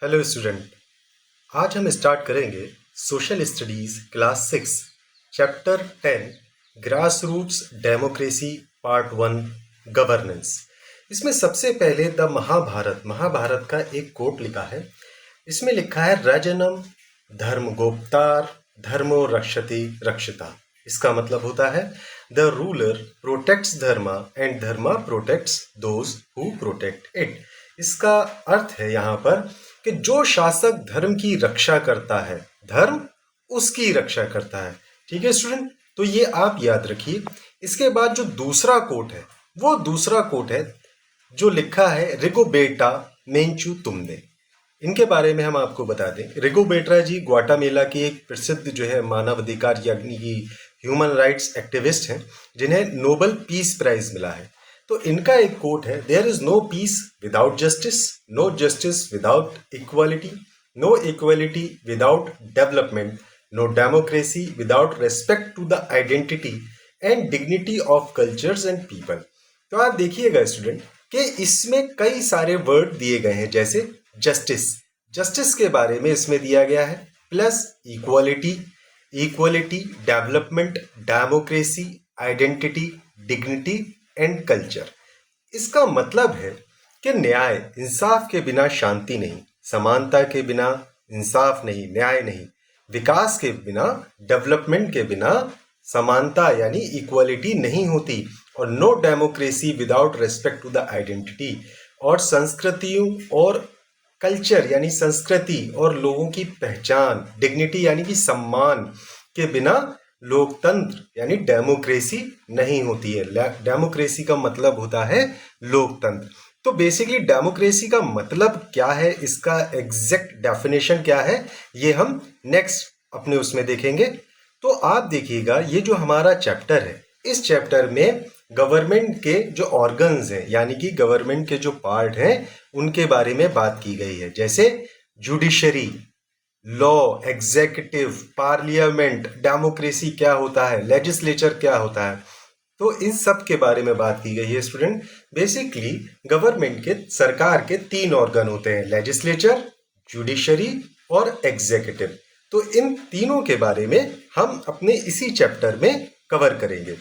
Hello student. आज हम start करेंगे social studies class 6 chapter 10 grass roots democracy part 1 governance. इसमें सबसे पहले द महाभारत का एक कोट लिखा है। इसमें लिखा है रजनम धर्म गोप्तार धर्मो रक्षति रक्षिता। इसका मतलब होता है the ruler protects Dharma and Dharma protects those who protect it. इसका अर्थ है यहाँ पर कि जो शासक धर्म की रक्षा करता है धर्म उसकी रक्षा करता है। ठीक है स्टूडेंट, तो ये आप याद रखिए। इसके बाद जो दूसरा कोट है वो दूसरा कोट है जो लिखा है रिगोबेटा मेंचू तुमने। इनके बारे में हम आपको बता दें। रिगोबेट्रा जी ग्वाटामेला की एक प्रसिद्ध जो है मानवाधिकार यानी कि ह्यूमन राइट्स एक्टिविस्ट हैं जिन्हें नोबेल पीस प्राइज मिला है। तो इनका एक कोट है, there is no peace without justice, no justice without equality, no equality without development, no democracy without respect to the identity and dignity of cultures and people. तो आप देखिएगा student कि इसमें कई सारे वर्ड दिए गए हैं, जैसे जस्टिस के बारे में इसमें दिया गया है, plus equality, development, democracy, identity, dignity and culture. इसका मतलब है कि न्याय इंसाफ के बिना शांति नहीं, समानता के बिना इंसाफ नहीं, न्याय नहीं, विकास के बिना डेवलपमेंट के बिना समानता यानी इक्वालिटी नहीं होती, और no democracy without respect to the identity, और संस्कृतियों और कल्चर यानी संस्कृति और लोगों की पहचान, डिग्निटी यानी कि सम्मान के बिना लोकतंत्र यानी डेमोक्रेसी नहीं होती है। डेमोक्रेसी का मतलब होता है लोकतंत्र। तो बेसिकली डेमोक्रेसी का मतलब क्या है, इसका एग्जैक्ट डेफिनेशन क्या है, ये हम नेक्स्ट अपने उसमें देखेंगे। तो आप देखिएगा ये जो हमारा चैप्टर है, इस चैप्टर में गवर्नमेंट के जो ऑर्गन्स हैं यानी कि गवर्नमेंट के जो पार्ट हैं उनके बारे में बात की गई है, जैसे judiciary, law, executive, parliament, democracy क्या होता है, लेजिस्लेचर क्या होता है। तो इन सब के बारे में बात की गई है स्टूडेंट। बेसिकली गवर्नमेंट के सरकार के 3 ऑर्गन होते हैं, लेजिस्लेचर, जुडिशरी और एग्जीक्यूटिव। तो इन तीनों के बारे में हम अपने इसी चैप्टर में कवर करेंगे।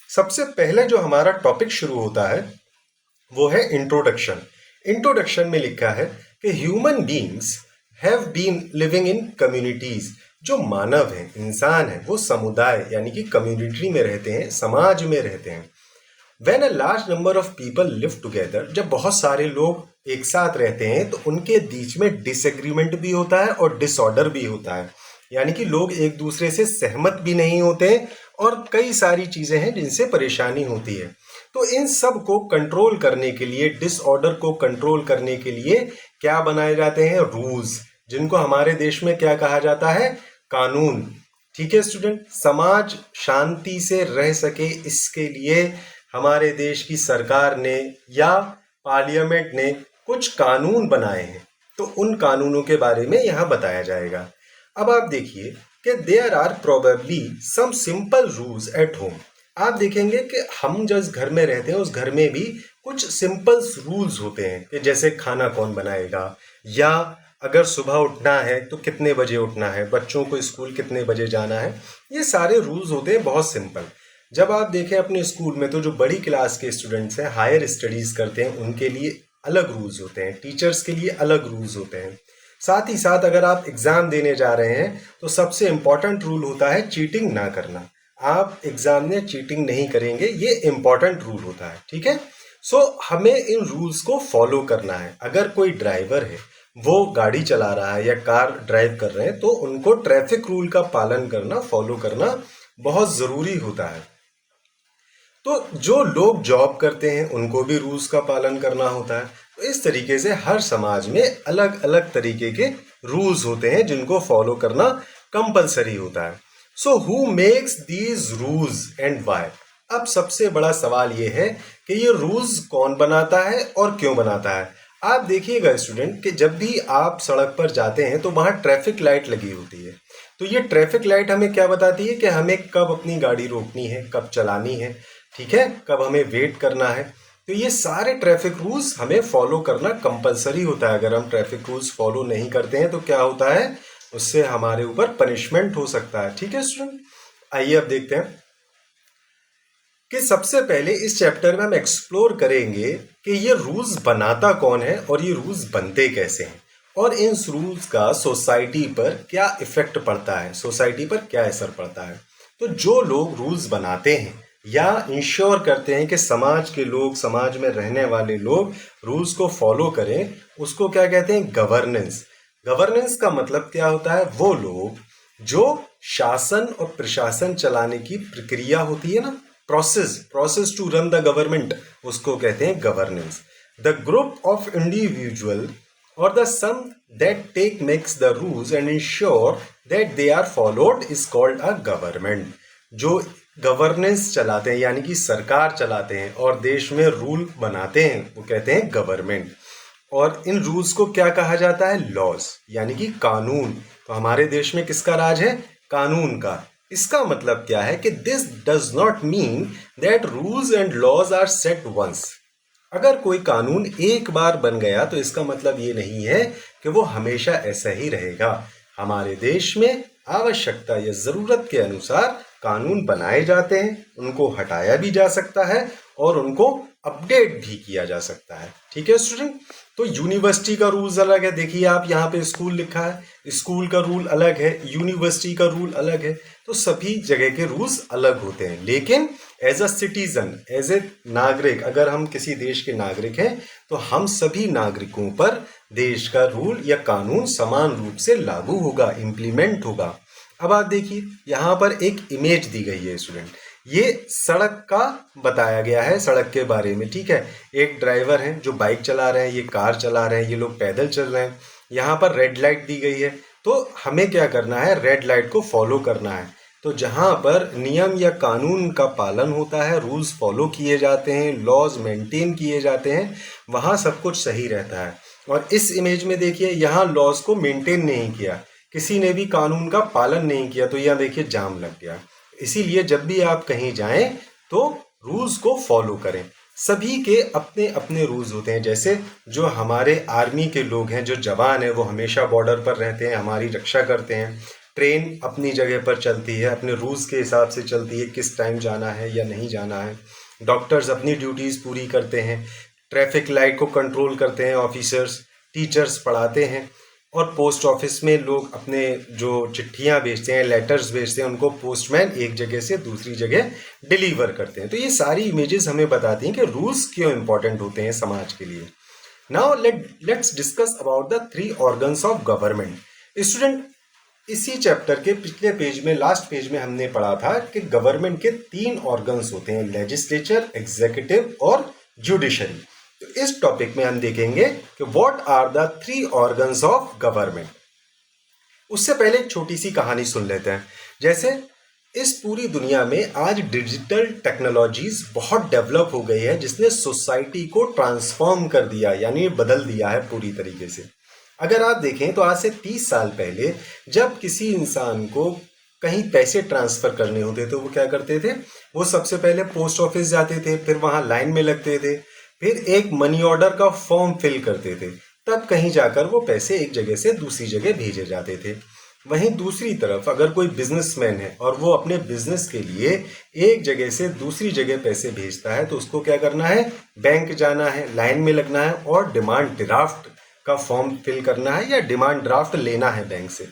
सबसे पहले जो हमारा टॉपिक शुरू होता है वो है इंट्रोडक्शन। इंट्रोडक्शन में लिखा है कि human beings have been living in communities. जो मानव है, इंसान है, वो समुदाय यानी कि कम्युनिटी में रहते हैं, समाज में रहते हैं। When a large number of people live together, जब बहुत सारे लोग एक साथ रहते हैं तो उनके बीच में डिसएग्रीमेंट भी होता है और डिसऑर्डर भी होता है, यानी कि लोग एक दूसरे से सहमत भी नहीं होते हैं और कई सारी चीजें हैं जिनसे परेशानी होती है। तो इन सब को कंट्रोल करने के लिए, डिसऑर्डर को कंट्रोल करने के लिए क्या बनाए जाते हैं, रूल्स, जिनको हमारे देश में क्या कहा जाता है, कानून। ठीक है स्टूडेंट, समाज शांति से रह सके इसके लिए हमारे देश की सरकार ने या पार्लियामेंट ने कुछ कानून बनाए हैं। तो उन कानूनों के बारे में यहाँ बताया जाएगा। अब आप देखिए कि there are probably some simple rules at home. आप देखेंगे कि हम जिस घर में रहते हैं उस घर में भी कुछ सिंपल रूल्स होते हैं कि जैसे खाना कौन बनाएगा, या अगर सुबह उठना है तो कितने बजे उठना है, बच्चों को स्कूल कितने बजे जाना है। ये सारे रूल्स होते हैं बहुत सिंपल। जब आप देखें अपने स्कूल में तो जो बड़ी क्लास के स्टूडेंट्स हैं, हायर स्टडीज़ करते हैं, उनके लिए अलग रूल्स होते हैं, टीचर्स के लिए अलग रूल्स होते हैं। साथ ही साथ अगर आप एग्ज़ाम देने जा रहे हैं तो सबसे इम्पॉर्टेंट रूल होता है चीटिंग ना करना। आप एग्ज़ाम में चीटिंग नहीं करेंगे, ये इम्पॉर्टेंट रूल होता है। ठीक है, सो हमें इन रूल्स को फॉलो करना है। अगर कोई ड्राइवर है, वो गाड़ी चला रहा है या कार ड्राइव कर रहे हैं, तो उनको ट्रैफिक रूल का पालन करना, फॉलो करना बहुत ज़रूरी होता है। तो जो लोग जॉब करते हैं उनको भी रूल्स का पालन करना होता है। तो इस तरीके से हर समाज में अलग अलग तरीके के रूल्स होते हैं जिनको फॉलो करना कंपलसरी होता है। So who makes these rules and why. अब सबसे बड़ा सवाल ये है कि ये रूल्स कौन बनाता है और क्यों बनाता है। आप देखिएगा स्टूडेंट कि जब भी आप सड़क पर जाते हैं तो वहाँ ट्रैफिक लाइट लगी होती है। तो ये ट्रैफिक लाइट हमें क्या बताती है कि हमें कब अपनी गाड़ी रोकनी है, कब चलानी है, ठीक है, कब हमें वेट करना है। तो ये सारे ट्रैफिक रूल्स हमें फॉलो करना कंपलसरी होता है। अगर हम ट्रैफिक रूल्स फॉलो नहीं करते हैं तो क्या होता है, उससे हमारे ऊपर पनिशमेंट हो सकता है। ठीक है स्टूडेंट, आइए अब देखते हैं कि सबसे पहले इस चैप्टर में हम एक्सप्लोर करेंगे कि ये रूल्स बनाता कौन है और ये रूल्स बनते कैसे हैं, और इन रूल्स का सोसाइटी पर क्या इफेक्ट पड़ता है, सोसाइटी पर क्या असर पड़ता है। तो जो लोग रूल्स बनाते हैं या इंश्योर करते हैं कि समाज के लोग, समाज में रहने वाले लोग रूल्स को फॉलो करें, उसको क्या कहते हैं, गवर्नेंस। गवर्नेंस का मतलब क्या होता है, वो लोग जो शासन और प्रशासन चलाने की प्रक्रिया होती है ना, process to run the government, उसको कहते हैं governance. The group of individual or the sum that makes the rules and ensure that they are followed is called a government। जो गवर्नेंस चलाते हैं यानी कि सरकार चलाते हैं और देश में रूल बनाते हैं, वो कहते हैं गवर्नमेंट। और इन रूल्स को क्या कहा जाता है, लॉज, यानी कि कानून। तो हमारे देश में किसका राज है, कानून का। इसका मतलब क्या है कि this does not mean that rules and laws are set once. अगर कोई कानून एक बार बन गया तो इसका मतलब ये नहीं है कि वो हमेशा ऐसा ही रहेगा। हमारे देश में आवश्यकता या जरूरत के अनुसार कानून बनाए जाते हैं, उनको हटाया भी जा सकता है और उनको अपडेट भी किया जा सकता है। ठीक है स्टूडेंट, तो यूनिवर्सिटी का रूल्स अलग है। देखिए आप यहाँ पे स्कूल लिखा है, स्कूल का रूल अलग है, यूनिवर्सिटी का रूल अलग है। तो सभी जगह के रूल्स अलग होते हैं, लेकिन as a citizen, as a नागरिक, अगर हम किसी देश के नागरिक हैं तो हम सभी नागरिकों पर देश का रूल या कानून समान रूप से लागू होगा, इम्प्लीमेंट होगा। अब आप देखिए यहाँ पर एक इमेज दी गई है स्टूडेंट, ये सड़क का बताया गया है, सड़क के बारे में। ठीक है, एक ड्राइवर हैं जो बाइक चला रहे हैं, ये कार चला रहे हैं, ये लोग पैदल चल रहे हैं। यहाँ पर रेड लाइट दी गई है, तो हमें क्या करना है, रेड लाइट को फॉलो करना है। तो जहाँ पर नियम या कानून का पालन होता है, रूल्स फॉलो किए जाते हैं, लॉज मेंटेन किए जाते हैं, वहाँ सब कुछ सही रहता है। और इस इमेज में देखिए यहाँ लॉज को मेंटेन नहीं किया, किसी ने भी कानून का पालन नहीं किया, तो यहाँ देखिए जाम लग गया। इसीलिए जब भी आप कहीं जाएं तो रूल्स को फॉलो करें। सभी के अपने अपने रूल्स होते हैं। जैसे जो हमारे आर्मी के लोग हैं, जो जवान हैं, वो हमेशा बॉर्डर पर रहते हैं, हमारी रक्षा करते हैं। ट्रेन अपनी जगह पर चलती है, अपने रूल्स के हिसाब से चलती है, किस टाइम जाना है या नहीं जाना है। डॉक्टर्स अपनी ड्यूटीज़ पूरी करते हैं, ट्रैफिक लाइट को कंट्रोल करते हैं ऑफिसर्स, टीचर्स पढ़ाते हैं, और पोस्ट ऑफिस में लोग अपने जो चिट्ठियाँ भेजते हैं, लेटर्स भेजते हैं, उनको पोस्टमैन एक जगह से दूसरी जगह डिलीवर करते हैं। तो ये सारी इमेजेस हमें बताती हैं कि रूल्स क्यों इंपॉर्टेंट होते हैं समाज के लिए। Now let's discuss about the 3 organs of government. Student, इसी चैप्टर के पिछले पेज में, लास्ट पेज में हमने पढ़ा था कि गवर्नमेंट के 3 ऑर्गन्स होते हैं, लेजिस्लेचर, एग्जीक्यूटिव और जुडिशरी। तो इस टॉपिक में हम देखेंगे कि what are the 3 organs of government. उससे पहले एक छोटी सी कहानी सुन लेते हैं। जैसे इस पूरी दुनिया में आज डिजिटल टेक्नोलॉजीज बहुत डेवलप हो गई है, जिसने सोसाइटी को ट्रांसफॉर्म कर दिया, यानी बदल दिया है पूरी तरीके से। अगर आप देखें तो आज से 30 साल पहले जब किसी इंसान को कहीं पैसे ट्रांसफर करने होते तो वो क्या करते थे, वो सबसे पहले पोस्ट ऑफिस जाते थे, फिर वहां लाइन में लगते थे, फिर एक मनी ऑर्डर का फॉर्म फिल करते थे, तब कहीं जाकर वो पैसे एक जगह से दूसरी जगह भेजे जाते थे। वहीं दूसरी तरफ अगर कोई बिजनेसमैन है और वो अपने बिजनेस के लिए एक जगह से दूसरी जगह पैसे भेजता है, तो उसको क्या करना है, बैंक जाना है, लाइन में लगना है और डिमांड ड्राफ्ट का फॉर्म फिल करना है या डिमांड ड्राफ्ट लेना है बैंक से।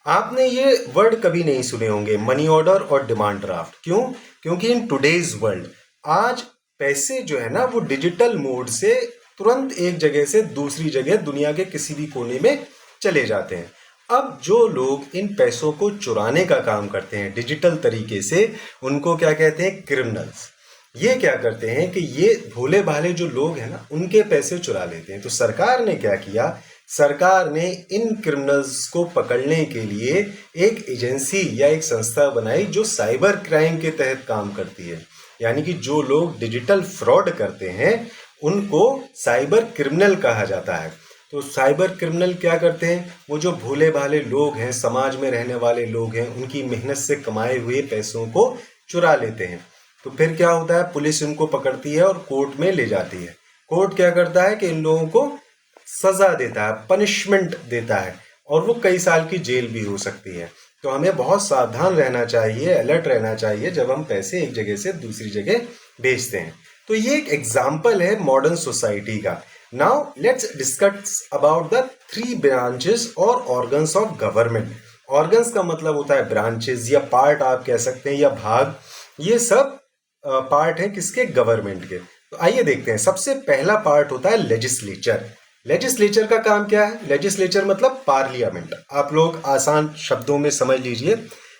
आपने ये वर्ड कभी नहीं सुने होंगे, मनी ऑर्डर और डिमांड ड्राफ्ट। क्यों? क्योंकि इन टुडेज वर्ल्ड आज पैसे जो है ना, वो डिजिटल मोड से तुरंत एक जगह से दूसरी जगह दुनिया के किसी भी कोने में चले जाते हैं। अब जो लोग इन पैसों को चुराने का काम करते हैं डिजिटल तरीके से, उनको क्या कहते हैं, क्रिमिनल्स। ये क्या करते हैं कि ये भोले भाले जो लोग हैं ना, उनके पैसे चुरा लेते हैं। तो सरकार ने क्या किया, सरकार ने इन क्रिमिनल्स को पकड़ने के लिए एक एजेंसी या एक संस्था बनाई जो साइबर क्राइम के तहत काम करती है। यानी कि जो लोग डिजिटल फ्रॉड करते हैं उनको साइबर क्रिमिनल कहा जाता है। तो साइबर क्रिमिनल क्या करते हैं, वो जो भोले भाले लोग हैं, समाज में रहने वाले लोग हैं, उनकी मेहनत से कमाए हुए पैसों को चुरा लेते हैं। तो फिर क्या होता है, पुलिस इनको पकड़ती है और कोर्ट में ले जाती है। कोर्ट क्या करता है कि इन लोगों को सजा देता है, पनिशमेंट देता है, और वो कई साल की जेल भी हो सकती है। तो हमें बहुत सावधान रहना चाहिए, अलर्ट रहना चाहिए जब हम पैसे एक जगह से दूसरी जगह भेजते हैं। तो ये एक एग्जाम्पल है मॉडर्न सोसाइटी का। Now let's discuss about the 3 branches और ऑर्गन्स ऑफ गवर्नमेंट। ऑर्गन्स का मतलब होता है ब्रांचेस या पार्ट आप कह सकते हैं, या भाग। ये सब पार्ट है किसके, गवर्नमेंट के। तो आइए देखते हैं। सबसे पहला पार्ट होता है लेजिस्लेचर। लेजिस्लेचर का काम क्या है? लेजिस्लेचर मतलब पार्लियामेंट। आप लोग आसान शब्दों में समझ लीजिए,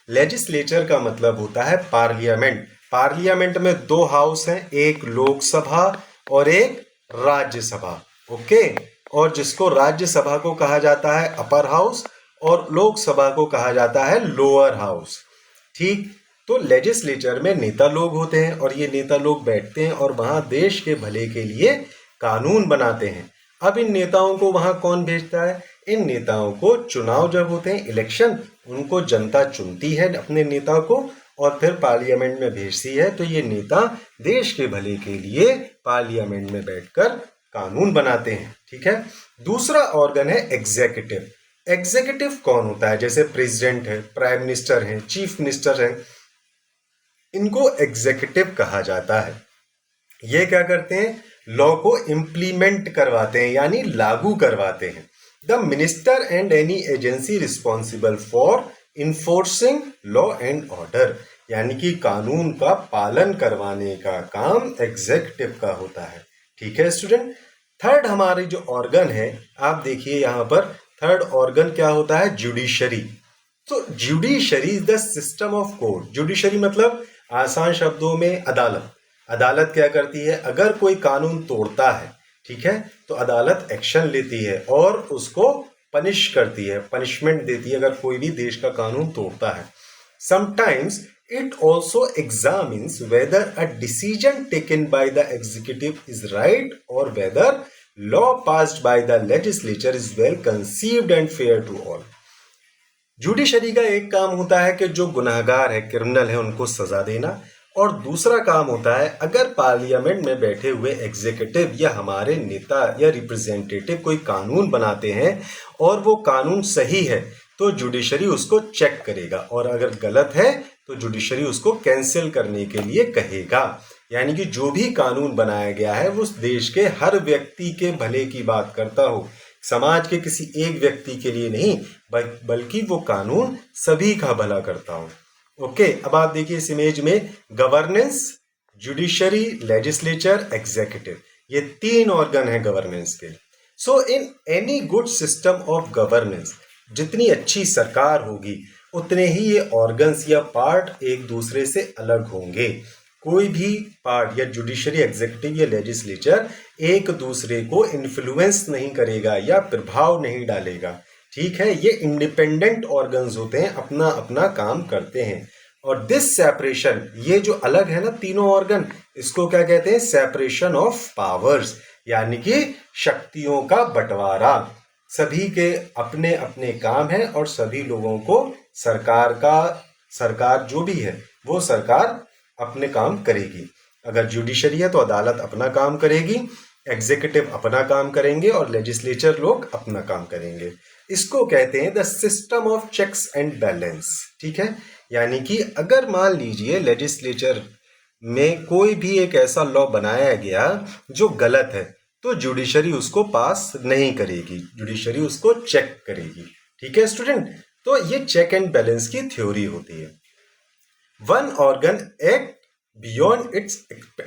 लेजिस्लेचर का मतलब होता है पार्लियामेंट। पार्लियामेंट में 2 हाउस हैं, एक लोकसभा और एक राज्यसभा। ओके, और जिसको राज्यसभा को कहा जाता है अपर हाउस और लोकसभा को कहा जाता है लोअर हाउस। ठीक, तो लेजिस्लेचर में नेता लोग होते हैं और ये नेता लोग बैठते हैं और वहां देश के भले के लिए कानून बनाते हैं। अब इन नेताओं को वहां कौन भेजता है? इन नेताओं को चुनाव जब होते हैं, इलेक्शन, उनको जनता चुनती है अपने नेता को और फिर पार्लियामेंट में भेजती है। तो ये नेता देश के भले के लिए पार्लियामेंट में बैठकर कानून बनाते हैं। ठीक है। दूसरा ऑर्गन है एग्जीक्यूटिव। एग्जीक्यूटिव कौन होता है? जैसे प्रेसिडेंट है, प्राइम मिनिस्टर है, चीफ मिनिस्टर है, इनको एग्जीक्यूटिव कहा जाता है। ये क्या करते हैं? लॉ को इम्प्लीमेंट करवाते हैं, यानी लागू करवाते हैं। The minister and any agency responsible for enforcing law and order, यानी कि कानून का पालन करवाने का काम एग्जीक्यूटिव का होता है। ठीक है स्टूडेंट। थर्ड हमारे जो ऑर्गन है, आप देखिए यहां पर थर्ड ऑर्गन क्या होता है? जुडिशरी। तो judiciary is the system of court. Judiciary मतलब आसान शब्दों में अदालत। अदालत क्या करती है? अगर कोई कानून तोड़ता है, ठीक है, तो अदालत एक्शन लेती है और उसको पनिश करती है, पनिशमेंट देती है अगर कोई भी देश का कानून तोड़ता है। Sometimes it also examines whether a decision taken by the executive is right और whether law passed by the legislature is well conceived and fair to all. Judiciary का एक काम होता है कि जो गुनाहगार है, क्रिमिनल है, उनको सजा देना, और दूसरा काम होता है अगर पार्लियामेंट में बैठे हुए एग्जीक्यूटिव या हमारे नेता या रिप्रेजेंटेटिव कोई कानून बनाते हैं और वो कानून सही है तो जुडिशरी उसको चेक करेगा, और अगर गलत है तो जुडिशरी उसको कैंसिल करने के लिए कहेगा। यानी कि जो भी कानून बनाया गया है वो उस देश के हर व्यक्ति के भले की बात करता हो, समाज के किसी एक व्यक्ति के लिए नहीं, बल्कि वो कानून सभी का भला करता हो। ओके, अब आप देखिए इस इमेज में गवर्नेंस, जुडिशरी, लेजिस्लेचर, एग्जीक्यूटिव, ये 3 ऑर्गन है गवर्नेंस के। So in any good system of governance, जितनी अच्छी सरकार होगी उतने ही ये ऑर्गन्स या पार्ट एक दूसरे से अलग होंगे। कोई भी पार्ट या जुडिशरी, एग्जीक्यूटिव या लेजिस्लेचर एक दूसरे को इन्फ्लुएंस नहीं करेगा या प्रभाव नहीं डालेगा। ठीक है, ये इंडिपेंडेंट ऑर्गन्स होते हैं, अपना अपना काम करते हैं। और दिस सेपरेशन, ये जो अलग है ना तीनों ऑर्गन, इसको क्या कहते हैं? सेपरेशन ऑफ पावर्स, यानी कि शक्तियों का बंटवारा। सभी के अपने अपने काम है और सभी लोगों को सरकार जो भी है वो सरकार अपने काम करेगी। अगर जुडिशरी है तो अदालत अपना काम करेगी, एग्जीक्यूटिव अपना काम करेंगे और लेजिस्लेचर लोग अपना काम करेंगे। इसको कहते हैं the system of checks and balance. ठीक है, यानी कि अगर मान लीजिए लेजिस्लेचर में कोई भी एक ऐसा लॉ बनाया गया जो गलत है तो जुडिशरी उसको पास नहीं करेगी, जुडिशरी उसको चेक करेगी। ठीक है स्टूडेंट, तो ये चेक एंड बैलेंस की थ्योरी होती है। One organ act beyond its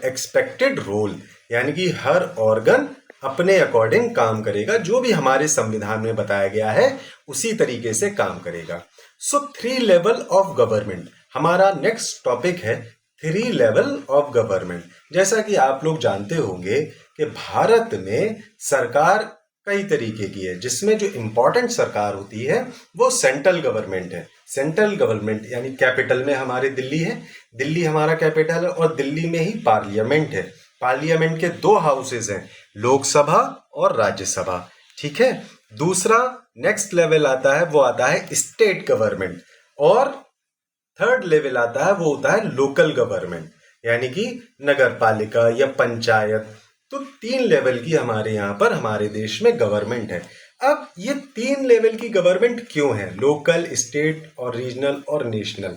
expected role, यानी कि हर ऑर्गन अपने अकॉर्डिंग काम करेगा, जो भी हमारे संविधान में बताया गया है उसी तरीके से काम करेगा। सो 3 लेवल ऑफ गवर्नमेंट, हमारा नेक्स्ट टॉपिक है 3 लेवल ऑफ गवर्नमेंट। जैसा कि आप लोग जानते होंगे कि भारत में सरकार कई तरीके की है, जिसमें जो इंपॉर्टेंट सरकार होती है वो सेंट्रल गवर्नमेंट है। सेंट्रल गवर्नमेंट यानी कैपिटल में हमारे दिल्ली है, दिल्ली हमारा कैपिटल है, और दिल्ली में ही पार्लियामेंट है। पार्लियामेंट के 2 हाउसेज हैं, लोकसभा और राज्यसभा। ठीक है, दूसरा नेक्स्ट लेवल आता है, वो आता है स्टेट गवर्नमेंट, और थर्ड लेवल आता है वो होता है लोकल गवर्नमेंट। यानी कि नगर पालिका या पंचायत। तो 3 लेवल की हमारे यहाँ पर हमारे देश में गवर्नमेंट है। अब ये 3 लेवल की गवर्नमेंट क्यों है? लोकल, स्टेट और रीजनल और नेशनल,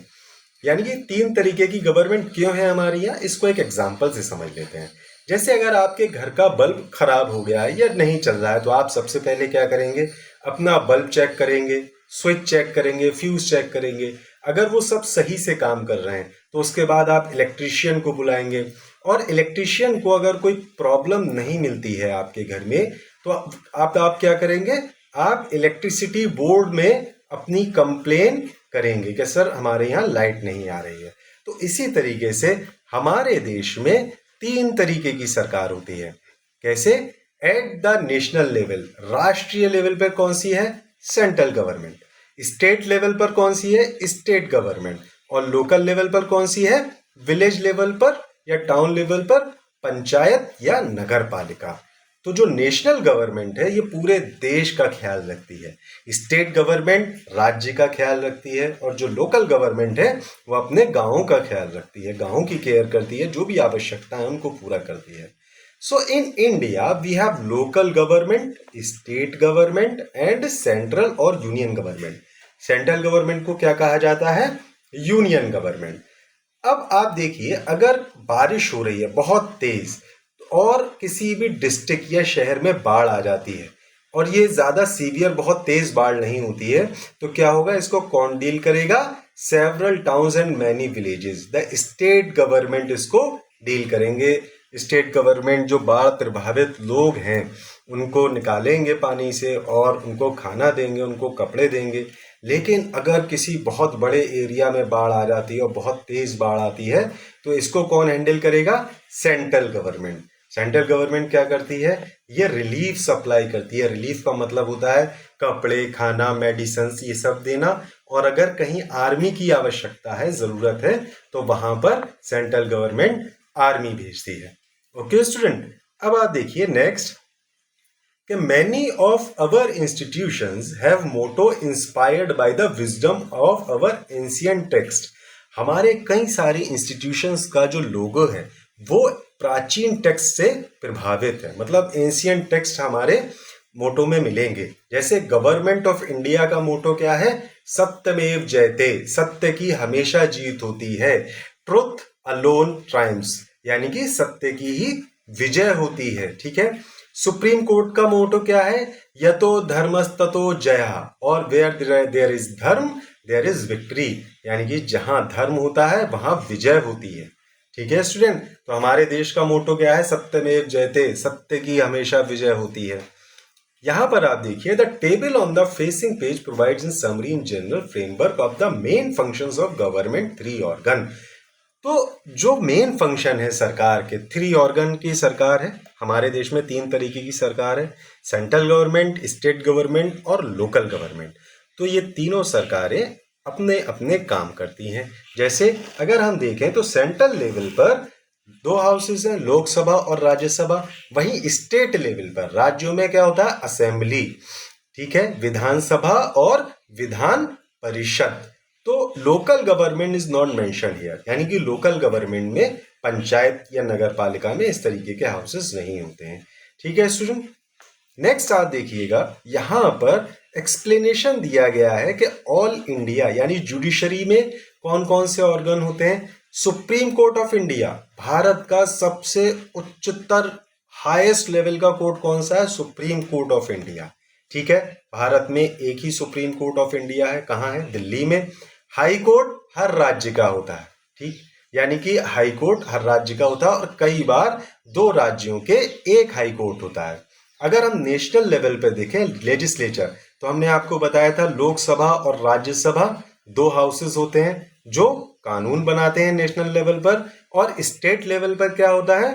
यानी कि 3 तरीके की गवर्नमेंट क्यों है हमारे यहाँ, इसको एक एग्जाम्पल से समझ लेते हैं। जैसे अगर आपके घर का बल्ब खराब हो गया है या नहीं चल रहा है, तो आप सबसे पहले क्या करेंगे? अपना बल्ब चेक करेंगे, स्विच चेक करेंगे, फ्यूज चेक करेंगे। अगर वो सब सही से काम कर रहे हैं तो उसके बाद आप इलेक्ट्रीशियन को बुलाएंगे, और इलेक्ट्रीशियन को अगर कोई प्रॉब्लम नहीं मिलती है आपके घर में, तो आप क्या करेंगे? आप इलेक्ट्रिसिटी बोर्ड में अपनी कंप्लेन करेंगे कि सर हमारे यहाँ लाइट नहीं आ रही है। तो इसी तरीके से हमारे देश में 3 तरीके की सरकार होती है। कैसे? एट द नेशनल लेवल, राष्ट्रीय लेवल पर कौन सी है? Central government. स्टेट लेवल पर कौन सी है? State government. और लोकल लेवल पर कौन सी है? विलेज लेवल पर या टाउन लेवल पर पंचायत या नगर पालिका। तो जो नेशनल गवर्नमेंट है ये पूरे देश का ख्याल रखती है, स्टेट गवर्नमेंट राज्य का ख्याल रखती है, और जो लोकल गवर्नमेंट है वो अपने गांवों का ख्याल रखती है, गांवों की केयर करती है, जो भी आवश्यकता है उनको पूरा करती है। So in India we have local government, state government and central और यूनियन गवर्नमेंट। सेंट्रल गवर्नमेंट को क्या कहा जाता है? Union government. अब आप देखिए, अगर बारिश हो रही है बहुत तेज और किसी भी डिस्ट्रिक्ट या शहर में बाढ़ आ जाती है, और ये ज्यादा सीवियर बहुत तेज बाढ़ नहीं होती है, तो क्या होगा? इसको कौन डील करेगा? Several towns and many villages, the state government इसको डील करेंगे। स्टेट गवर्नमेंट जो बाढ़ प्रभावित लोग हैं उनको निकालेंगे पानी से, और उनको खाना देंगे, उनको कपड़े देंगे। लेकिन अगर किसी बहुत बड़े एरिया में बाढ़ आ जाती है और बहुत तेज बाढ़ आती है, तो इसको कौन हैंडल करेगा? Central government. सेंट्रल गवर्नमेंट क्या करती है? ये रिलीफ सप्लाई करती है। रिलीफ का मतलब होता है कपड़े, खाना, मेडिसिन, ये सब देना। और अगर कहीं आर्मी की आवश्यकता है, जरूरत है, तो वहां पर सेंट्रल गवर्नमेंट आर्मी भेजती है। ओके स्टूडेंट, अब आप देखिए नेक्स्ट कि many of our institutions have motto inspired by the wisdom of our ancient text। हमारे कई सारे इंस्टीट्यूशंस का जो लोगो है वो प्राचीन टेक्स्ट से प्रभावित है, मतलब एंशियंट टेक्स्ट हमारे मोटो में मिलेंगे। जैसे गवर्नमेंट ऑफ इंडिया का मोटो क्या है? सत्यमेव जयते, सत्य की हमेशा जीत होती है। ट्रुथ अलोन ट्रायम्फ्स, यानी कि सत्य की ही विजय होती है। ठीक है। सुप्रीम कोर्ट का मोटो क्या है? यतो धर्मस्ततो जया, और वेयर देयर इज धर्म देयर इज विक्ट्री, यानी कि जहां धर्म होता है वहां विजय होती है। ठीक है स्टूडेंट, तो हमारे देश का मोटो क्या है? सत्यमेव जयते, सत्य की हमेशा विजय होती है। यहां पर आप देखिए, the table on the facing page provides in summary in general framework of the main functions of government 3 organ. तो जो मेन फंक्शन है सरकार के, 3 ऑर्गन की सरकार है। हमारे देश में 3 तरीके की सरकार है, सेंट्रल गवर्नमेंट, स्टेट गवर्नमेंट और लोकल गवर्नमेंट। तो ये तीनों सरकारें अपने अपने काम करती हैं। जैसे अगर हम देखें तो सेंट्रल लेवल पर 2 हाउसेस हैं, लोकसभा और राज्यसभा। वहीं स्टेट लेवल पर राज्यों में क्या होता है? असेंबली। ठीक है, विधानसभा और विधान परिषद। तो local government is not mention here, यानी कि लोकल गवर्नमेंट में पंचायत या नगर पालिका में इस तरीके के हाउसेस नहीं होते हैं। ठीक है स्टूडेंट, नेक्स्ट आप देखिएगा, यहां पर एक्सप्लेनेशन दिया गया है कि ऑल इंडिया यानी जुडिशरी में कौन कौन से ऑर्गन होते हैं। Supreme court of India, Bharat का सबसे उच्चतर हाईएस्ट लेवल का कोर्ट कौन सा है? Supreme court of India. ठीक है, भारत में एक ही सुप्रीम कोर्ट ऑफ इंडिया है। कहाँ है? दिल्ली में। हाई कोर्ट हर राज्य का होता है। ठीक, यानी कि हाई कोर्ट हर राज्य का होता है, और कई बार 2 राज्यों के एक हाई कोर्ट होता है। अगर हम नेशनल लेवल पर देखें लेजिस्लेचर, तो हमने आपको बताया था लोकसभा और राज्यसभा 2 हाउसेस होते हैं जो कानून बनाते हैं नेशनल लेवल पर। और स्टेट लेवल पर क्या होता है?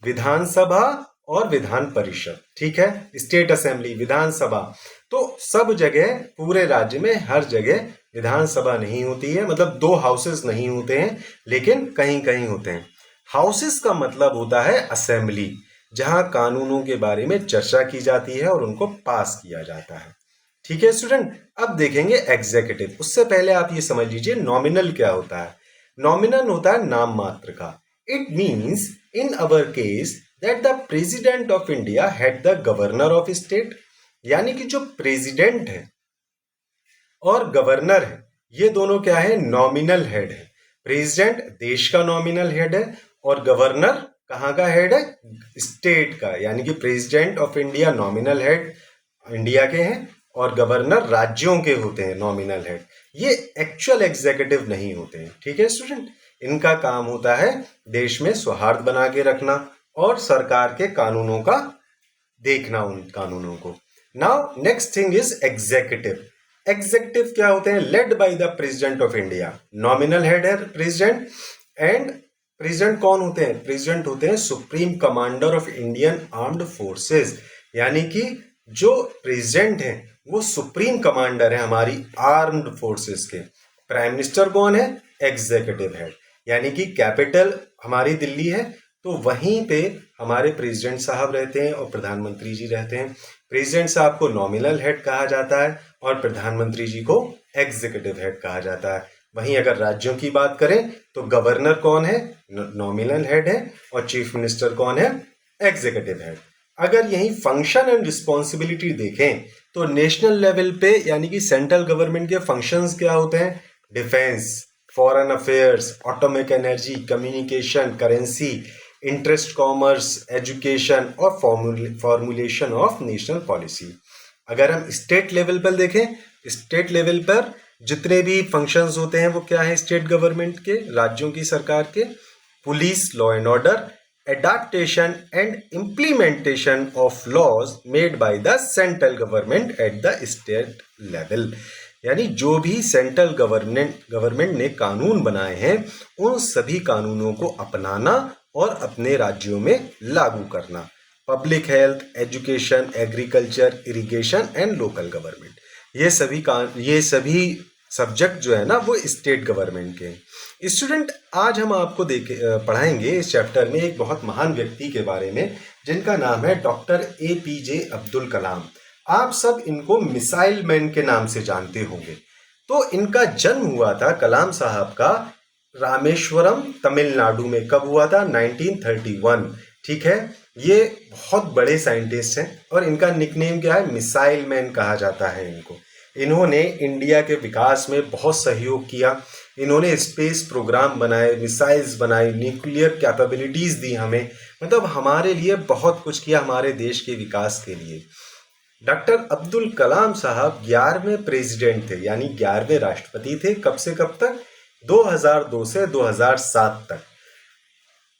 विधानसभा और विधान परिषद। ठीक है, स्टेट असेंबली, विधानसभा। तो सब जगह पूरे राज्य में हर जगह विधानसभा नहीं होती है, मतलब 2 हाउसेस नहीं होते हैं, लेकिन कहीं कहीं होते हैं। हाउसेस का मतलब होता है असेंबली, जहां कानूनों के बारे में चर्चा की जाती है और उनको पास किया जाता है। ठीक है स्टूडेंट, अब देखेंगे एग्जीक्यूटिव। उससे पहले आप ये समझ लीजिए नॉमिनल क्या होता है। नॉमिनल होता है नाम मात्र का। It means in our case that the president of India had the governor of state, यानी कि जो प्रेसिडेंट है और गवर्नर है ये दोनों क्या है, नॉमिनल हेड है। प्रेसिडेंट देश का नॉमिनल हेड है और गवर्नर कहाँ का हेड है, स्टेट का। यानी कि president of India nominal head India के हैं और गवर्नर राज्यों के होते हैं नॉमिनल हेड। ये एक्चुअल एग्जीक्यूटिव नहीं होते हैं, ठीक है स्टूडेंट। इनका काम होता है देश में सौहार्द बना के रखना और सरकार के कानूनों का देखना, उन कानूनों को। Now next thing is executive. Executive क्या होते हैं, led by the president of India. Nominal head है प्रेसिडेंट, एंड प्रेसिडेंट कौन होते हैं, प्रेसिडेंट होते हैं supreme commander of Indian armed forces. यानी कि जो प्रेसिडेंट है वो सुप्रीम कमांडर है हमारी आर्म्ड फोर्सेस के। प्राइम मिनिस्टर कौन है, एग्जीक्यूटिव हेड। यानी कि कैपिटल हमारी दिल्ली है तो वहीं पे हमारे प्रेसिडेंट साहब रहते हैं और प्रधानमंत्री जी रहते हैं। प्रेसिडेंट साहब को नॉमिनल हेड कहा जाता है और प्रधानमंत्री जी को एग्जीक्यूटिव हेड कहा जाता है। वहीं अगर राज्यों की बात करें तो गवर्नर कौन है, नॉमिनल हेड है, और चीफ मिनिस्टर कौन है, एग्जीक्यूटिव हेड। अगर यही फंक्शन एंड रिस्पॉन्सिबिलिटी देखें तो नेशनल लेवल पे यानी कि सेंट्रल गवर्नमेंट के फंक्शंस क्या होते हैं, defence, foreign affairs, atomic energy, communication, currency, interest commerce, education और फॉर्मुलेशन ऑफ नेशनल पॉलिसी। अगर हम स्टेट लेवल पर देखें, स्टेट लेवल पर जितने भी फंक्शंस होते हैं वो क्या है, स्टेट गवर्नमेंट के, राज्यों की सरकार के। Police, law and order, adaptation and implementation of laws made by the central government at the state level. यानी जो भी सेंट्रल गवर्नमेंट ने कानून बनाए हैं उन सभी कानूनों को अपनाना और अपने राज्यों में लागू करना। Public health, education, agriculture, irrigation and local government, ये सभी सब्जेक्ट जो है ना वो स्टेट गवर्नमेंट के। स्टूडेंट आज हम आपको पढ़ाएंगे इस चैप्टर में एक बहुत महान व्यक्ति के बारे में जिनका नाम है डॉक्टर APJ अब्दुल कलाम। आप सब इनको मिसाइल मैन के नाम से जानते होंगे। तो इनका जन्म हुआ था कलाम साहब का रामेश्वरम तमिलनाडु में। कब हुआ था, 1931, ठीक है। ये बहुत बड़े साइंटिस्ट हैं और इनका निकनेम क्या है, मिसाइल मैन कहा जाता है इनको। इन्होंने इंडिया के विकास में बहुत सहयोग किया। इन्होंने स्पेस प्रोग्राम बनाए, मिसाइल्स बनाई, न्यूक्लियर कैपेबिलिटीज दी हमें, मतलब हमारे लिए बहुत कुछ किया, हमारे देश के विकास के लिए। डॉक्टर अब्दुल कलाम साहब 11वें प्रेसिडेंट थे, यानी 11वें राष्ट्रपति थे। कब से कब तक, 2002 से 2007 तक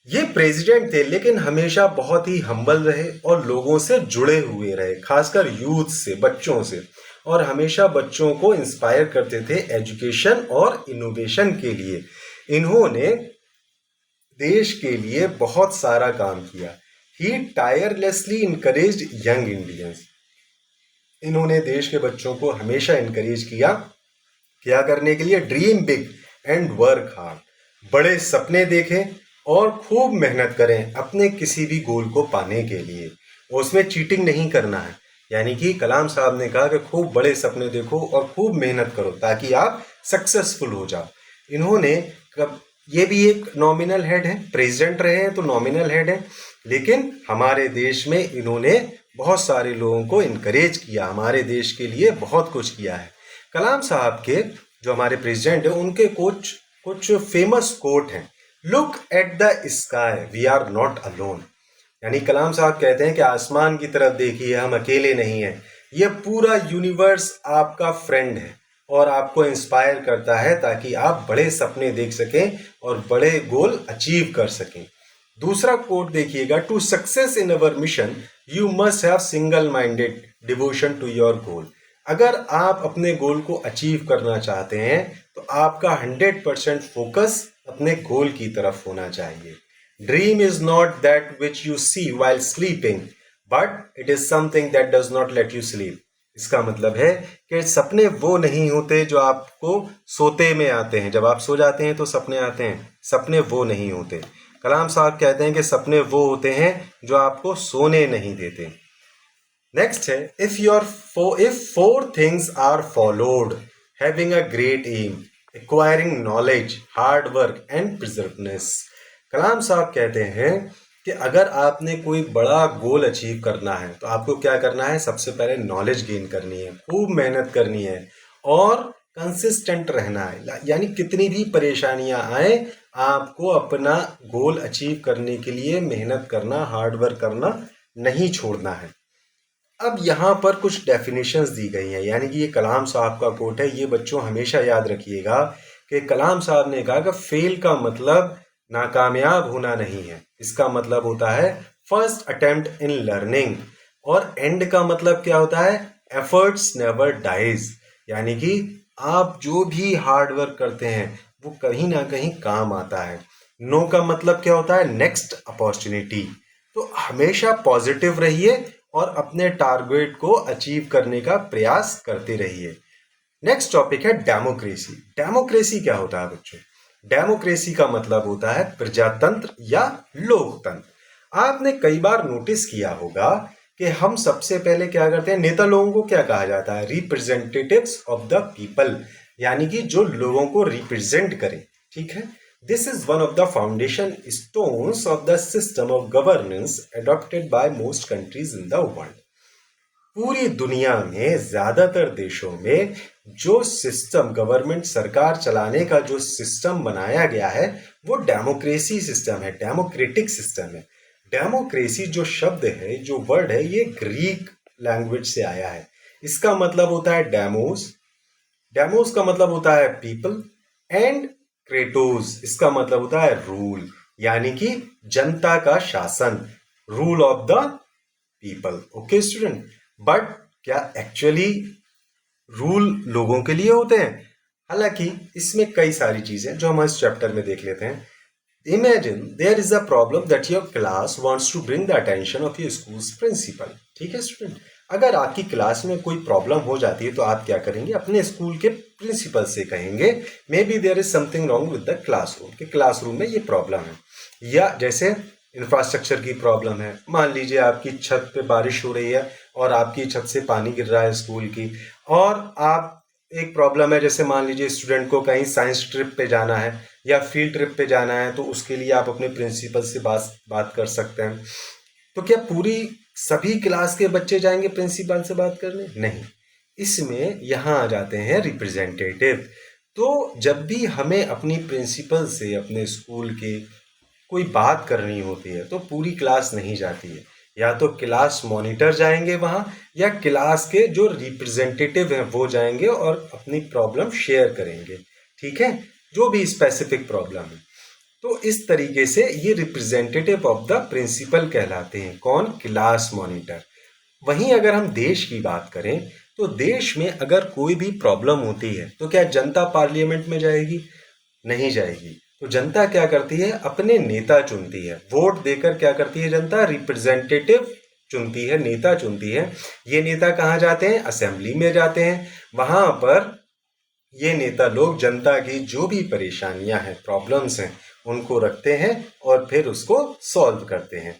ये प्रेसिडेंट थे, लेकिन हमेशा बहुत ही हम्बल रहे और लोगों से जुड़े हुए रहे, खासकर यूथ से, बच्चों से, और हमेशा बच्चों को इंस्पायर करते थे एजुकेशन और इनोवेशन के लिए। इन्होंने देश के लिए बहुत सारा काम किया। ही टायरलेसली इनकरेज्ड यंग इंडियंस। इन्होंने देश के बच्चों को हमेशा इनकरेज किया क्या करने के लिए, dream big and work hard. बड़े सपने देखें और खूब मेहनत करें अपने किसी भी गोल को पाने के लिए, उसमें चीटिंग नहीं करना है। यानी कि कलाम साहब ने कहा कि खूब बड़े सपने देखो और खूब मेहनत करो ताकि आप सक्सेसफुल हो जाओ। इन्होंने ये भी एक नॉमिनल हेड है, प्रेसिडेंट रहे हैं तो नॉमिनल हेड है, लेकिन हमारे देश में इन्होंने बहुत सारे लोगों को इनकरेज किया, हमारे देश के लिए बहुत कुछ किया है। कलाम साहब के जो हमारे प्रेसिडेंट हैं उनके कुछ फेमस कोट हैं। Look at the sky, we are not alone. यानी कलाम साहब कहते हैं कि आसमान की तरफ देखिए, हम अकेले नहीं हैं। ये पूरा यूनिवर्स आपका फ्रेंड है और आपको इंस्पायर करता है ताकि आप बड़े सपने देख सकें और बड़े गोल अचीव कर सकें। दूसरा कोट देखिएगा, to success in our mission you must have single minded devotion to your goal. अगर आप अपने गोल को अचीव करना चाहते हैं तो आपका 100% फोकस अपने गोल की तरफ होना चाहिए। Dream is not that which you see while sleeping but it is something that does not let you sleep. इसका मतलब है कि सपने वो नहीं होते जो आपको सोते में आते हैं, जब आप सो जाते हैं तो सपने आते हैं, सपने वो नहीं होते। कलाम साहब कहते हैं कि सपने वो होते हैं जो आपको सोने नहीं देते। नेक्स्ट है, if four things are followed, having a great aim, acquiring knowledge, hard work and perseverance, कलाम साहब कहते हैं कि अगर आपने कोई बड़ा गोल अचीव करना है तो आपको क्या करना है, सबसे पहले नॉलेज गेन करनी है, खूब मेहनत करनी है और कंसिस्टेंट रहना है। यानी कितनी भी परेशानियां आए, आपको अपना गोल अचीव करने के लिए मेहनत करना, हार्डवर्क करना नहीं छोड़ना है। अब यहाँ पर कुछ डेफिनेशंस दी गई हैं, यानी कि ये कलाम साहब का कोट है। ये बच्चों हमेशा याद रखिएगा कि कलाम साहब ने कहा कि फेल का मतलब नाकामयाब होना नहीं है, इसका मतलब होता है फर्स्ट अटेम्प्ट इन लर्निंग। और एंड का मतलब क्या होता है, एफर्ट्स नेवर डाइज, यानी कि आप जो भी हार्ड वर्क करते हैं वो कहीं ना कहीं काम आता है। नो का मतलब क्या होता है, नेक्स्ट अपॉर्चुनिटी। तो हमेशा पॉजिटिव रहिए और अपने टारगेट को अचीव करने का प्रयास करते रहिए। नेक्स्ट टॉपिक है डेमोक्रेसी। डेमोक्रेसी क्या होता है बच्चों? डेमोक्रेसी का मतलब होता है प्रजातंत्र या लोकतंत्र। आपने कई बार नोटिस किया होगा कि हम सबसे पहले क्या करते हैं, नेता लोगों को क्या कहा जाता है, रिप्रेजेंटेटिव्स ऑफ द पीपल, यानी कि जो लोगों को रिप्रेजेंट करें। ठीक है, this is one of the foundation stones of the system of governance adopted by most countries in the world. पूरी दुनिया में ज्यादातर देशों में जो सिस्टम, गवर्नमेंट सरकार चलाने का जो सिस्टम बनाया गया है वो डेमोक्रेसी सिस्टम है, डेमोक्रेटिक सिस्टम है। डेमोक्रेसी जो शब्द है, जो वर्ड है, ये ग्रीक लैंग्वेज से आया है। इसका मतलब होता है डेमोस, डेमोस का मतलब होता है पीपल, एंड क्रेटोस इसका मतलब होता है रूल, यानी कि जनता का शासन, rule of the people. Okay student, but क्या एक्चुअली रूल लोगों के लिए होते हैं? हालांकि इसमें कई सारी चीजें जो हम इस चैप्टर में देख लेते हैं। Imagine there is a problem that your class wants to bring the attention of your school's principal. ठीक है स्टूडेंट, अगर आपकी क्लास में कोई प्रॉब्लम हो जाती है तो आप क्या करेंगे, अपने स्कूल के प्रिंसिपल से कहेंगे maybe there is something wrong with the classroom, कि क्लासरूम में ये प्रॉब्लम है। या जैसे इंफ्रास्ट्रक्चर की प्रॉब्लम है, मान लीजिए आपकी छत पे बारिश हो रही है और आपकी छत से पानी गिर रहा है स्कूल की, और आप एक प्रॉब्लम है, जैसे मान लीजिए स्टूडेंट को कहीं साइंस ट्रिप पे जाना है या फील्ड ट्रिप पे जाना है, तो उसके लिए आप अपने प्रिंसिपल से बात कर सकते हैं। तो क्या पूरी सभी क्लास के बच्चे जाएंगे प्रिंसिपल से बात करने? नहीं, इसमें यहाँ आ जाते हैं रिप्रेजेंटेटिव। तो जब भी हमें अपनी प्रिंसिपल से, अपने स्कूल के कोई बात करनी होती है तो पूरी क्लास नहीं जाती है, या तो क्लास मॉनिटर जाएंगे वहां, या क्लास के जो रिप्रेजेंटेटिव हैं वो जाएंगे और अपनी प्रॉब्लम शेयर करेंगे। ठीक है, जो भी स्पेसिफिक प्रॉब्लम है। तो इस तरीके से ये रिप्रेजेंटेटिव ऑफ द प्रिंसिपल कहलाते हैं। कौन? Class monitor. वहीं अगर हम देश की बात करें तो देश में अगर कोई भी प्रॉब्लम होती है तो क्या जनता पार्लियामेंट में जाएगी? नहीं जाएगी। तो जनता क्या करती है, अपने नेता चुनती है, वोट देकर क्या करती है जनता, रिप्रेजेंटेटिव चुनती है, नेता चुनती है। ये नेता कहाँ जाते हैं? असेंबली में जाते हैं। वहां पर ये नेता लोग जनता की जो भी परेशानियां हैं, प्रॉब्लम्स हैं, उनको रखते हैं और फिर उसको सॉल्व करते हैं।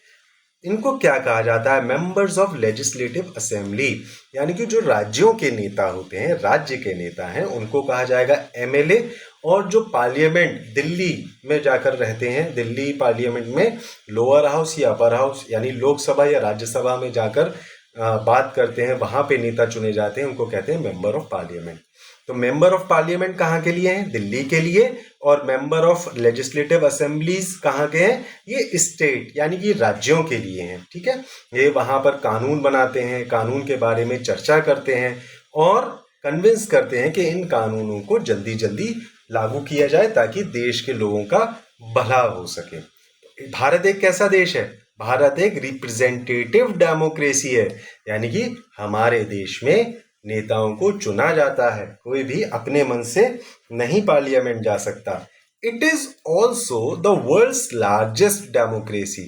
इनको क्या कहा जाता है? मेंबर्स ऑफ लेजिस्लेटिव असेंबली, यानी कि जो राज्यों के नेता होते हैं, राज्य के नेता हैं, उनको कहा जाएगा एमएलए। और जो पार्लियामेंट दिल्ली में जाकर रहते हैं, दिल्ली पार्लियामेंट में लोअर हाउस या अपर हाउस, यानी लोकसभा या राज्यसभा में जाकर बात करते हैं, वहां पे नेता चुने जाते हैं, उनको कहते हैं मेंबर ऑफ पार्लियामेंट। तो मेंबर ऑफ पार्लियामेंट कहाँ के लिए हैं? दिल्ली के लिए। और मेंबर ऑफ लेजिस्लेटिव असेंबलीज कहाँ के हैं? ये स्टेट यानी कि राज्यों के लिए हैं। ठीक है, ये वहां पर कानून बनाते हैं, कानून के बारे में चर्चा करते हैं और कन्विंस करते हैं कि इन कानूनों को जल्दी जल्दी लागू किया जाए ताकि देश के लोगों का भला हो सके। भारत एक कैसा देश है? भारत एक रिप्रेजेंटेटिव डेमोक्रेसी है, यानी कि हमारे देश में नेताओं को चुना जाता है, कोई भी अपने मन से नहीं पार्लियामेंट जा सकता। It is also the world's largest democracy.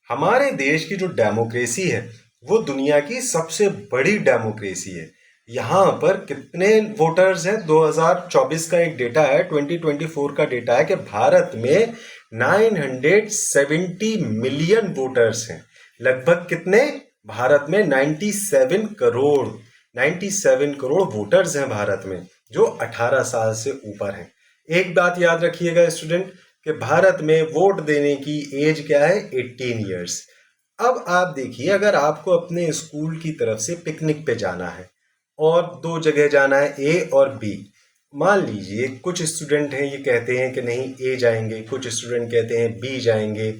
हमारे देश की जो डेमोक्रेसी है वो दुनिया की सबसे बड़ी डेमोक्रेसी है। यहाँ पर कितने वोटर्स हैं? 2024 का एक डेटा है, 2024 का डेटा है कि भारत में 970 मिलियन वोटर्स हैं। लगभग कितने? भारत में 97 करोड़ वोटर्स हैं भारत में, जो 18 साल से ऊपर हैं। एक बात याद रखिएगा स्टूडेंट, कि भारत में वोट देने की एज क्या है, 18 ईयर्स। अब आप देखिए, अगर आपको अपने स्कूल की तरफ से पिकनिक पे जाना है और दो जगह जाना है, ए और बी। मान लीजिए कुछ स्टूडेंट हैं, ये कहते हैं कि नहीं ए जाएंगे, कुछ स्टूडेंट कहते हैं बी जाएंगे।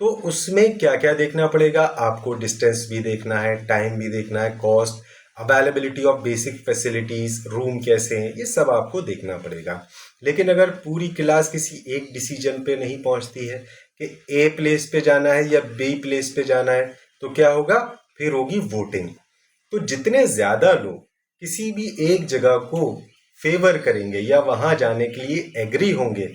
तो उसमें क्या क्या देखना पड़ेगा आपको? डिस्टेंस भी देखना है, टाइम भी देखना है, cost, availability of basic facilities, room कैसे हैं, ये सब आपको देखना पड़ेगा। लेकिन अगर पूरी क्लास किसी एक डिसीजन पे नहीं पहुंचती है कि ए प्लेस पे जाना है या बी प्लेस पे जाना है, तो क्या होगा? फिर होगी वोटिंग। तो जितने ज्यादा लोग किसी भी एक जगह को फेवर करेंगे या वहां जाने के लिए एग्री होंगे,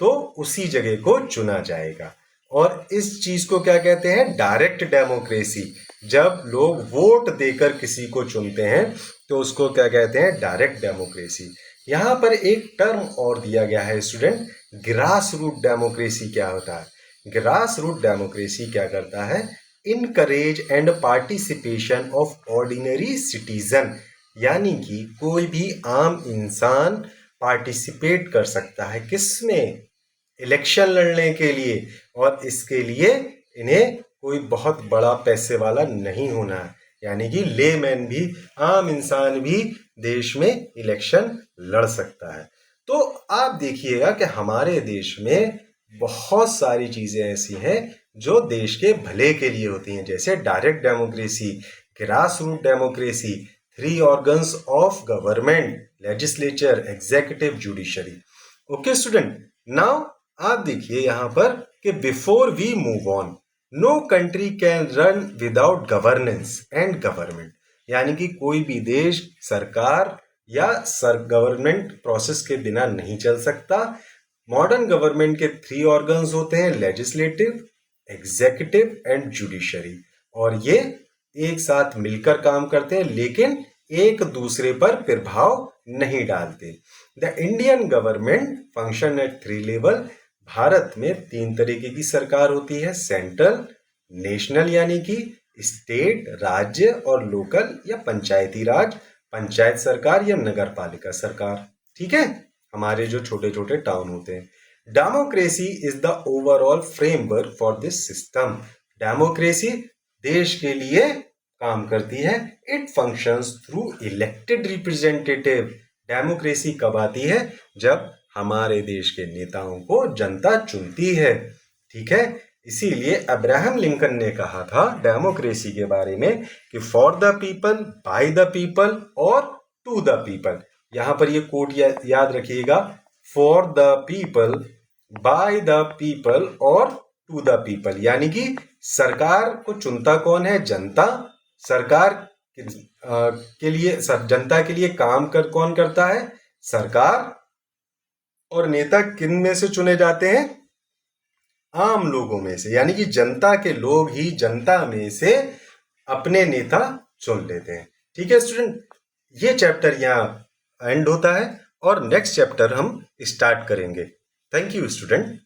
तो उसी जगह को चुना जाएगा। और इस चीज को क्या कहते हैं? Direct democracy. जब लोग वोट देकर किसी को चुनते हैं तो उसको क्या कहते हैं? Direct democracy. यहां पर एक टर्म और दिया गया है स्टूडेंट, ग्रास रूट डेमोक्रेसी। क्या होता है? ग्रास रूट डेमोक्रेसी क्या करता है? Encourage and participation of ordinary citizen, यानी कि कोई भी आम इंसान पार्टिसिपेट कर सकता है किसमें? इलेक्शन लड़ने के लिए। और इसके लिए इन्हें कोई बहुत बड़ा पैसे वाला नहीं होना है, यानी कि लेमैन भी, आम इंसान भी देश में इलेक्शन लड़ सकता है। तो आप देखिएगा कि हमारे देश में बहुत सारी चीजें ऐसी हैं जो देश के भले के लिए होती हैं, जैसे direct democracy, grass root democracy, 3 organs of government, legislature, executive, judiciary. Okay student, now आप देखिए यहां पर कि before we move on, no country can run without governance and government, यानी कि कोई भी देश सरकार या गवर्नमेंट प्रोसेस के बिना नहीं चल सकता। मॉडर्न गवर्नमेंट के 3 ऑर्गन्स होते हैं, लेजिस्लेटिव, एग्जीक्यूटिव एंड जुडिशरी, और ये एक साथ मिलकर काम करते हैं लेकिन एक दूसरे पर प्रभाव नहीं डालते। The Indian government function at 3 level. Bharat में 3 तरीके की सरकार होती है, सेंट्रल, नेशनल यानी कि स्टेट, राज्य, और लोकल या पंचायती राज, पंचायत सरकार या नगर पालिका सरकार। ठीक है, हमारे जो छोटे छोटे टाउन होते हैं। Democracy is the overall framework for this system. Democracy देश के लिए काम करती है। It functions through elected representative. Democracy कब आती है? जब हमारे देश के नेताओं को जनता चुनती है। ठीक है, इसीलिए अब्राहम लिंकन ने कहा था डेमोक्रेसी के बारे में कि for the people, by the people और टू द पीपल। यहां पर ये कोट याद रखिएगा, for the people, by the people और टू द पीपल, यानी कि सरकार को चुनता कौन है? जनता। सरकार के लिए, जनता के लिए काम कौन करता है? सरकार। और नेता किन में से चुने जाते हैं? आम लोगों में से, यानी कि जनता के लोग ही जनता में से अपने नेता चुन लेते हैं। ठीक है स्टूडेंट, ये चैप्टर यहाँ एंड होता है और नेक्स्ट चैप्टर हम स्टार्ट करेंगे। Thank you student.